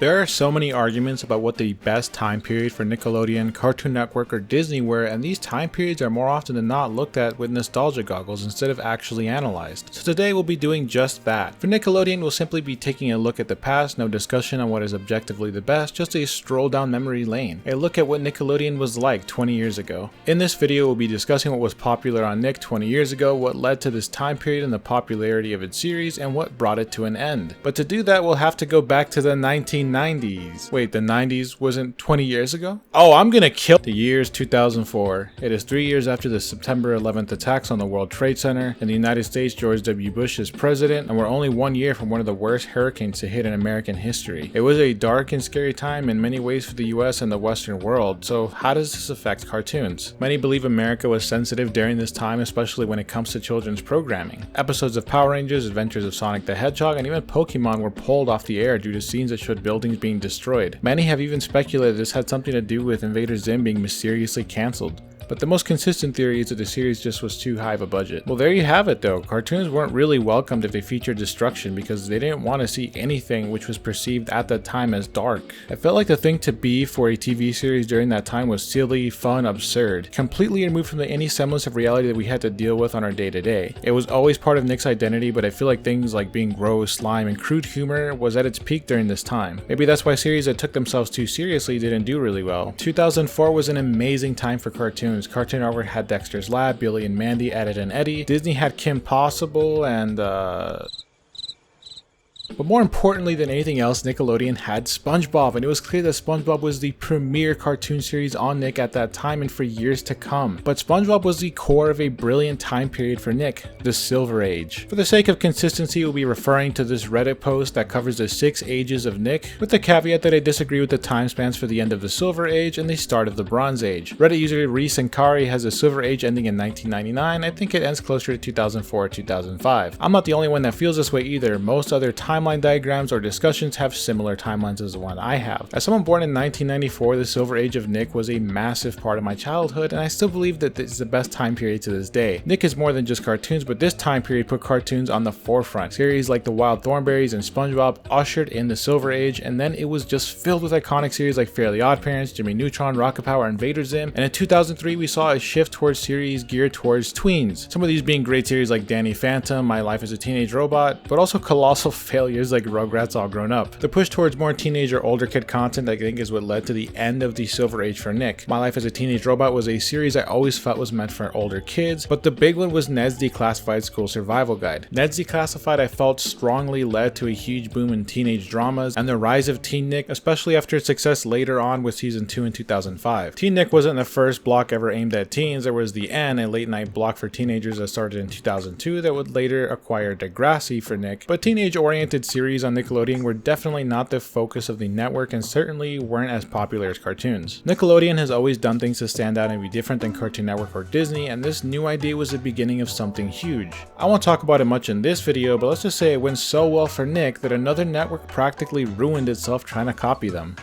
There are so many arguments about what the best time period for Nickelodeon, Cartoon Network, or Disney were, and these time periods are more often than not looked at with nostalgia goggles instead of actually analyzed. So today we'll be doing just that. For Nickelodeon, we'll simply be taking a look at the past, no discussion on what is objectively the best, just a stroll down memory lane. A look at what Nickelodeon was like 20 years ago. In this video, we'll be discussing what was popular on Nick 20 years ago, what led to this time period and the popularity of its series, and what brought it to an end. But to do that, we'll have to go back to the 1990s. Wait, the 90s wasn't 20 years ago? Oh, I'm gonna kill the year's 2004. It is 3 years after the September 11th attacks on the World Trade Center. In the United States, George W. Bush is president, and we're only 1 year from one of the worst hurricanes to hit in American history. It was a dark and scary time in many ways for the US and the Western world, so how does this affect cartoons? Many believe America was sensitive during this time, especially when it comes to children's programming. Episodes of Power Rangers, Adventures of Sonic the Hedgehog, and even Pokemon were pulled off the air due to scenes that showed buildings being destroyed. Many have even speculated this had something to do with Invader Zim being mysteriously cancelled. But the most consistent theory is that the series just was too high of a budget. Well, there you have it though. Cartoons weren't really welcomed if they featured destruction because they didn't want to see anything which was perceived at that time as dark. I felt like the thing to be for a TV series during that time was silly, fun, absurd, completely removed from any semblance of reality that we had to deal with on our day-to-day. It was always part of Nick's identity, but I feel like things like being gross, slime, and crude humor was at its peak during this time. Maybe that's why series that took themselves too seriously didn't do really well. 2004 was an amazing time for cartoons. Cartoon Network had Dexter's Lab, Billy and Mandy, Ed, and Eddie. Disney had Kim Possible, and But more importantly than anything else, Nickelodeon had Spongebob, and it was clear that Spongebob was the premier cartoon series on Nick at that time and for years to come. But Spongebob was the core of a brilliant time period for Nick, the Silver Age. For the sake of consistency, we'll be referring to this Reddit post that covers the 6 ages of Nick, with the caveat that I disagree with the time spans for the end of the Silver Age and the start of the Bronze Age. Reddit user Reese and Kari has the Silver Age ending in 1999. I think it ends closer to 2004 or 2005. I'm not the only one that feels this way either. Most other timeline diagrams or discussions have similar timelines as the one I have. As someone born in 1994, the Silver Age of Nick was a massive part of my childhood, and I still believe that this is the best time period to this day. Nick is more than just cartoons, but this time period put cartoons on the forefront. Series like The Wild Thornberrys and Spongebob ushered in the Silver Age, and then it was just filled with iconic series like Fairly Oddparents, Jimmy Neutron, Rocket Power, and Invader Zim. And in 2003, we saw a shift towards series geared towards tweens. Some of these being great series like Danny Phantom, My Life as a Teenage Robot, but also colossal failures like Rugrats All Grown Up. The push towards more teenage or older kid content I think is what led to the end of the Silver Age for Nick. My Life as a Teenage Robot was a series I always felt was meant for older kids, but the big one was Ned's Declassified School Survival Guide. Ned's Declassified I felt strongly led to a huge boom in teenage dramas and the rise of Teen Nick, especially after its success later on with season 2 in 2005. Teen Nick wasn't the first block ever aimed at teens. There was The N, a late night block for teenagers that started in 2002 that would later acquire Degrassi for Nick, but teenage oriented series on Nickelodeon were definitely not the focus of the network and certainly weren't as popular as cartoons. Nickelodeon has always done things to stand out and be different than Cartoon Network or Disney, and this new idea was the beginning of something huge. I won't talk about it much in this video, but let's just say it went so well for Nick that another network practically ruined itself trying to copy them.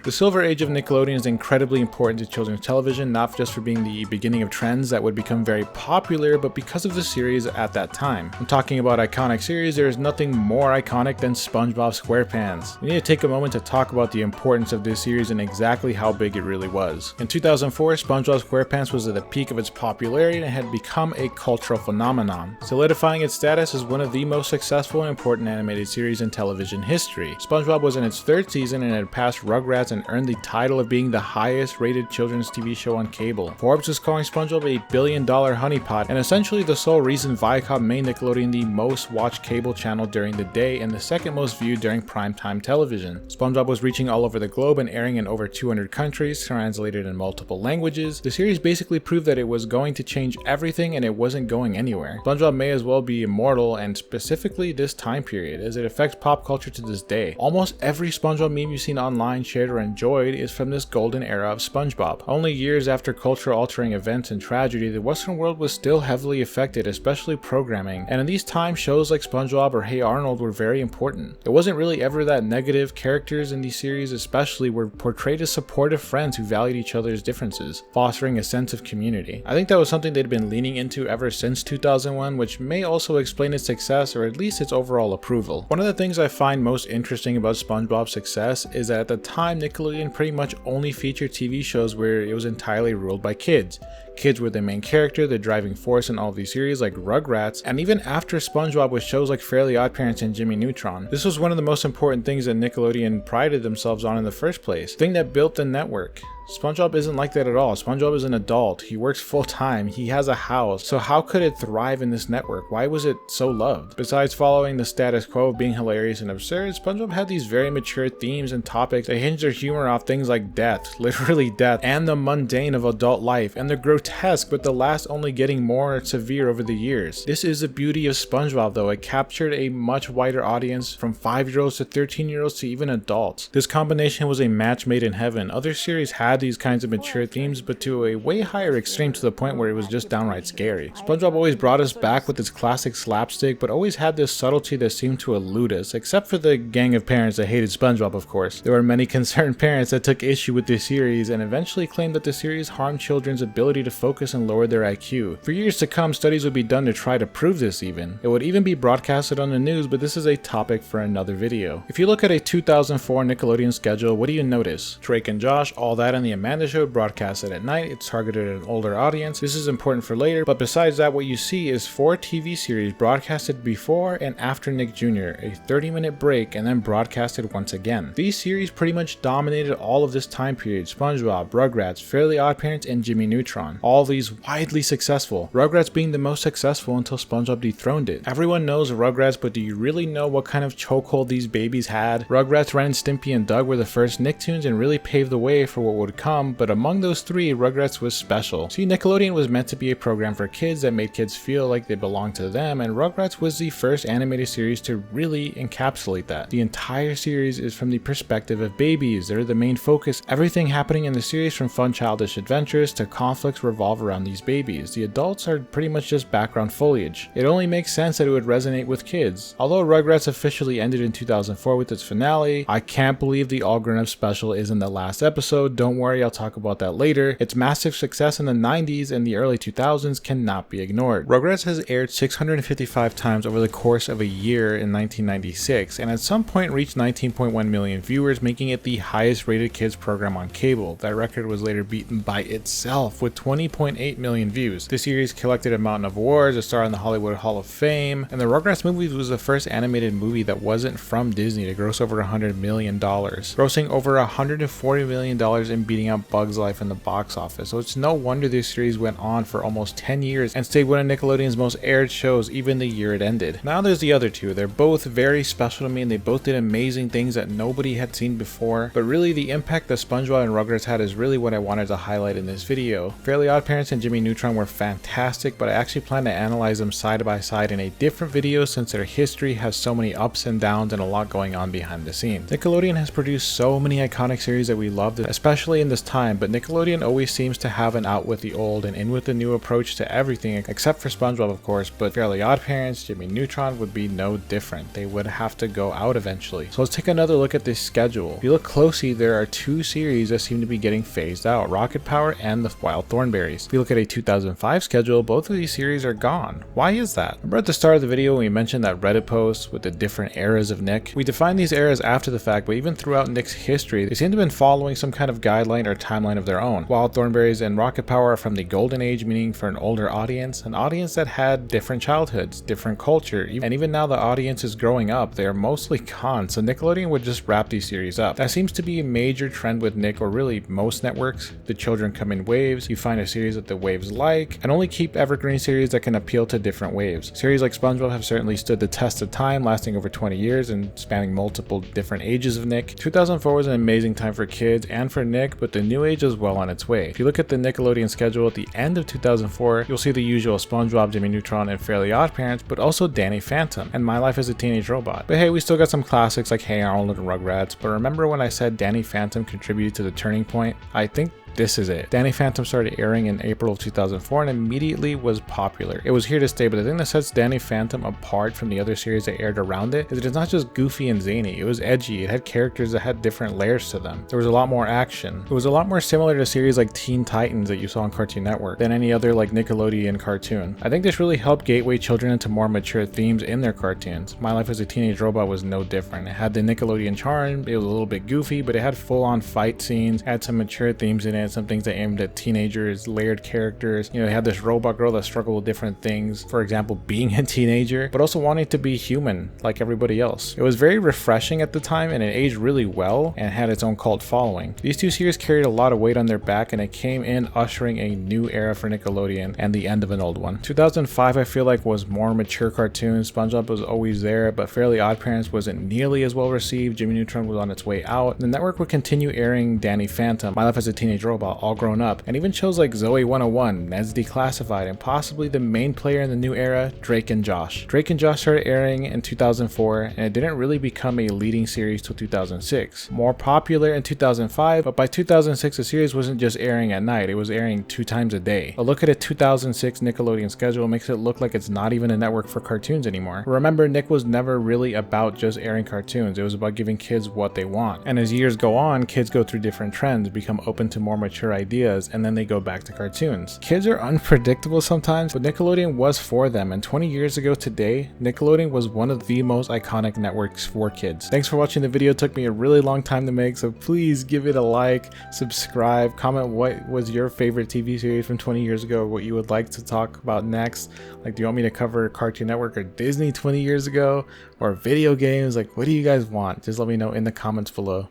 The Silver Age of Nickelodeon is incredibly important to children's television, not just for being the beginning of trends that would become very popular, but because of the series at that time. I'm talking about iconic series. There is nothing more iconic than SpongeBob SquarePants. We need to take a moment to talk about the importance of this series and exactly how big it really was. In 2004, SpongeBob SquarePants was at the peak of its popularity and had become a cultural phenomenon, solidifying its status as one of the most successful and important animated series in television history. SpongeBob was in its 3rd season and had passed Rugrats and earned the title of being the highest rated children's TV show on cable. Forbes was calling SpongeBob a billion-dollar honeypot and essentially the sole reason Viacom made Nickelodeon the most watched cable channel during the day and the 2nd most viewed during primetime television. SpongeBob was reaching all over the globe and airing in over 200 countries, translated in multiple languages. The series basically proved that it was going to change everything and it wasn't going anywhere. SpongeBob may as well be immortal, and specifically this time period, as it affects pop culture to this day. Almost every SpongeBob meme you've seen online mankind shared or enjoyed is from this golden era of SpongeBob. Only years after culture-altering events and tragedy, the Western world was still heavily affected, especially programming, and in these times shows like SpongeBob or Hey Arnold were very important. It wasn't really ever that negative. Characters in these series especially were portrayed as supportive friends who valued each other's differences, fostering a sense of community. I think that was something they'd been leaning into ever since 2001, which may also explain its success or at least its overall approval. One of the things I find most interesting about SpongeBob's success is that at the time Nickelodeon pretty much only featured TV shows where it was entirely ruled by kids. Kids were the main character, the driving force in all of these series like Rugrats, and even after SpongeBob with shows like Fairly Oddparents and Jimmy Neutron. This was one of the most important things that Nickelodeon prided themselves on in the first place, the thing that built the network. SpongeBob isn't like that at all. SpongeBob is an adult, he works full time, he has a house, so how could it thrive in this network? Why was it so loved? Besides following the status quo of being hilarious and absurd, SpongeBob had these very mature themes and topics that hinge their humor off things like death, literally death, and the mundane of adult life, and the grotesque, with the last only getting more severe over the years. This is the beauty of SpongeBob though, it captured a much wider audience, from 5-year-olds to 13-year-olds to even adults. This combination was a match made in heaven. Other series had these kinds of mature themes, but to a way higher extreme, to the point where it was just downright scary. SpongeBob always brought us back with its classic slapstick, but always had this subtlety that seemed to elude us, except for the gang of parents that hated SpongeBob, of course. There were many concerned parents that took issue with this series and eventually claimed that the series harmed children's ability to focus and lowered their IQ. For years to come, studies would be done to try to prove this even. It would even be broadcasted on the news, but this is a topic for another video. If you look at a 2004 Nickelodeon schedule, what do you notice? Drake and Josh, All That, and The Amanda Show broadcasted at night. It's targeted at an older audience. This is important for later, but besides that, what you see is 4 TV series broadcasted before and after Nick Jr., a 30-minute break, and then broadcasted once again. These series pretty much dominated all of this time period. SpongeBob, Rugrats, Fairly Oddparents, and Jimmy Neutron. All these widely successful, Rugrats being the most successful until SpongeBob dethroned it. Everyone knows Rugrats, but do you really know what kind of chokehold these babies had? Rugrats, Ren and Stimpy, and Doug were the first Nicktoons and really paved the way for what would come, but among those 3, Rugrats was special. See, Nickelodeon was meant to be a program for kids that made kids feel like they belonged to them, and Rugrats was the first animated series to really encapsulate that. The entire series is from the perspective of babies. They're the main focus. Everything happening in the series, from fun childish adventures to conflicts, revolve around these babies. The adults are pretty much just background foliage. It only makes sense that it would resonate with kids. Although Rugrats officially ended in 2004 with its finale, I can't believe the All Grown Up special isn't the last episode. Don't worry, I'll talk about that later. Its massive success in the 90s and the early 2000s cannot be ignored. Rugrats has aired 655 times over the course of a year in 1996, and at some point reached 19.1 million viewers, making it the highest rated kids program on cable. That record was later beaten by itself with 20.8 million views. The series collected a mountain of awards, a star in the Hollywood Hall of Fame, and the Rugrats movie was the first animated movie that wasn't from Disney to gross over $100 million, grossing over $140 million and beating out Bugs Life in the box office. So it's no wonder this series went on for almost 10 years and stayed one of Nickelodeon's most aired shows even the year it ended. Now there's the other 2. They're both very special to me and they both did amazing things that nobody had seen before, but really the impact that SpongeBob and Rugrats had is really what I wanted to highlight in this video. Fairly Oddparents and Jimmy Neutron were fantastic, but I actually plan to analyze them side by side in a different video since their history has so many ups and downs and a lot going on behind the scenes. Nickelodeon has produced so many iconic series that we loved, especially in this time, but Nickelodeon always seems to have an out with the old and in with the new approach to everything, except for SpongeBob of course, but Fairly Oddparents, Jimmy Neutron would be no different. They would have to go out eventually. So let's take another look at this schedule. If you look closely, there are 2 series that seem to be getting phased out, Rocket Power and the Wild Thornberrys. If you look at a 2005 schedule, both of these series are gone. Why is that? Remember at the start of the video when we mentioned that Reddit post with the different eras of Nick? We defined these eras after the fact, but even throughout Nick's history, they seem to have been following some kind of guideline or timeline of their own. Wild Thornberrys and Rocket Power are from the golden age, meaning for an older audience, an audience that had different childhoods, different culture, and even now the audience is growing up, they are mostly gone, so Nickelodeon would just wrap these series up. That seems to be a major trend with Nick, or really most networks. The children come in waves, you find a series that the waves like, and only keep evergreen series that can appeal to different waves. Series like Spongebob have certainly stood the test of time, lasting over 20 years and spanning multiple different ages of Nick. 2004 was an amazing time for kids and for Nick, but the new age is well on its way. If you look at the Nickelodeon schedule at the end of 2004, you'll see the usual Spongebob, Jimmy Neutron, and Fairly Oddparents, but also Danny Phantom and My Life as a Teenage Robot. But hey, we still got some classics like Hey Arnold and Rugrats, but remember when I said Danny Phantom contributed to the turning point? I think this is it. Danny Phantom started airing in April of 2004 and immediately was popular. It was here to stay, but the thing that sets Danny Phantom apart from the other series that aired around it is that it's not just goofy and zany. It was edgy. It had characters that had different layers to them. There was a lot more action. It was a lot more similar to series like Teen Titans that you saw on Cartoon Network than any other like Nickelodeon cartoon. I think this really helped gateway children into more mature themes in their cartoons. My Life as a Teenage Robot was no different. It had the Nickelodeon charm. It was a little bit goofy, but it had full-on fight scenes, had some mature themes in it, some things that aimed at teenagers, layered characters. You know, they had this robot girl that struggled with different things, for example being a teenager, but also wanting to be human like everybody else. It was very refreshing at the time, and it aged really well and had its own cult following. These two series carried a lot of weight on their back, and it came in ushering a new era for Nickelodeon and the end of an old one. 2005 I feel like was more mature cartoons. SpongeBob was always there, but Fairly Oddparents wasn't nearly as well received. Jimmy Neutron was on its way out. The network would continue airing Danny Phantom, My Life as a Teenage Robot, All Grown Up, and even shows like Zoe 101, Ned's Declassified, and possibly the main player in the new era, Drake and Josh. Drake and Josh started airing in 2004, and it didn't really become a leading series till 2006. More popular in 2005, but by 2006 the series wasn't just airing at night, it was airing 2 times a day. A look at a 2006 Nickelodeon schedule makes it look like it's not even a network for cartoons anymore. Remember, Nick was never really about just airing cartoons, it was about giving kids what they want. And as years go on, kids go through different trends, become open to more mature ideas, and then they go back to cartoons. Kids are unpredictable sometimes, but Nickelodeon was for them, and 20 years ago today, Nickelodeon was one of the most iconic networks for kids. Thanks for watching the video. It took me a really long time to make, so please give it a like, subscribe, comment what was your favorite TV series from 20 years ago, what you would like to talk about next. Like, do you want me to cover Cartoon Network or Disney 20 years ago, or video games? Like, what do you guys want? Just let me know in the comments below.